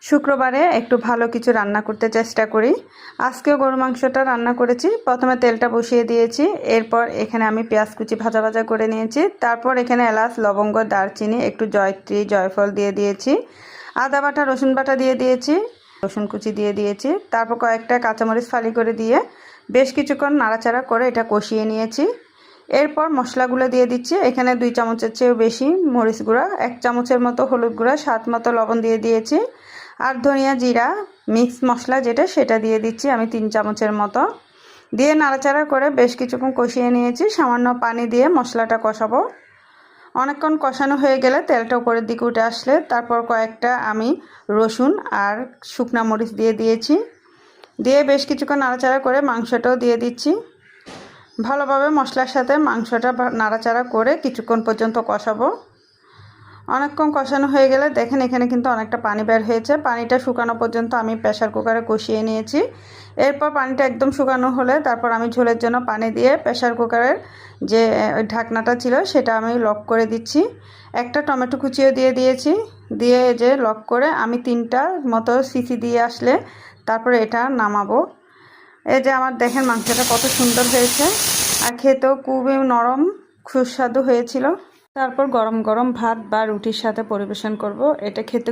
শুক্রবারে একটু ভালো কিছু রান্না করতে চেষ্টা করি। আজকেও গরু মাংসটা রান্না করেছি। প্রথমে তেলটা বসিয়ে দিয়েছি, এরপর এখানে আমি পেঁয়াজ কুচি ভাজা ভাজা করে নিয়েছি। তারপর এখানে এলাচ, লবঙ্গ, দারচিনি, একটু জয়ত্রী, জয়ফল দিয়ে দিয়েছি। আদা বাটা, রসুন বাটা দিয়ে দিয়েছি, রসুন কুচি দিয়ে দিয়েছি। তারপর কয়েকটা কাঁচামরিচ ফালি করে দিয়ে বেশ কিছুক্ষণ নাড়াচাড়া করে এটা কষিয়ে নিয়েছি। এরপর মশলাগুলো দিয়ে দিচ্ছি। এখানে 2 চামচের চেয়েও বেশি মরিচ গুঁড়া, 1 চামচের মতো হলুদ গুঁড়া, স্বাদ মতো লবণ দিয়ে দিয়েছি। আর ধনিয়া জিরা মিক্স মশলা যেটা, সেটা দিয়ে দিচ্ছি আমি 3 চামচের মতো। দিয়ে নাড়াচাড়া করে বেশ কিছুক্ষণ কষিয়ে নিয়েছি। সামান্য পানি দিয়ে মশলাটা কষাবো। অনেকক্ষণ কষানো হয়ে গেলে তেলটা উপরের দিকে উঠে আসলে তারপর কয়েকটা আমি রসুন আর শুকনা মরিচ দিয়ে দিয়েছি। দিয়ে বেশ কিছুক্ষণ নাড়াচাড়া করে মাংসটাও দিয়ে দিচ্ছি। ভালোভাবে মশলার সাথে মাংসটা নাড়াচাড়া করে কিছুক্ষণ পর্যন্ত কষাবো। অনেকক্ষণ কষানো হয়ে গেলে দেখেন এখানে কিন্তু অনেকটা পানি বের হয়েছে। পানিটা শুকানো পর্যন্ত আমি প্রেসার কুকারে কষিয়ে নিয়েছি। এরপর পানিটা একদম শুকানো হলে তারপর আমি ঝোলের জন্য পানি দিয়ে প্রেসার কুকারের যে ঢাকনাটা ছিল সেটা আমি লক করে দিচ্ছি। একটা টমেটো কুচিও দিয়ে দিয়েছি। দিয়ে যে লক করে আমি 3টা মতো সিটি দিয়ে আসলে তারপরে এটা নামাবো। এই যে আমার দেখেন মাংসটা কত সুন্দর হয়েছে, আর খেতেও খুবই নরম সুস্বাদু হয়েছিল। তারপর গরম গরম ভাত বা রুটির সাথে পরিবেশন করব। এটা খেতে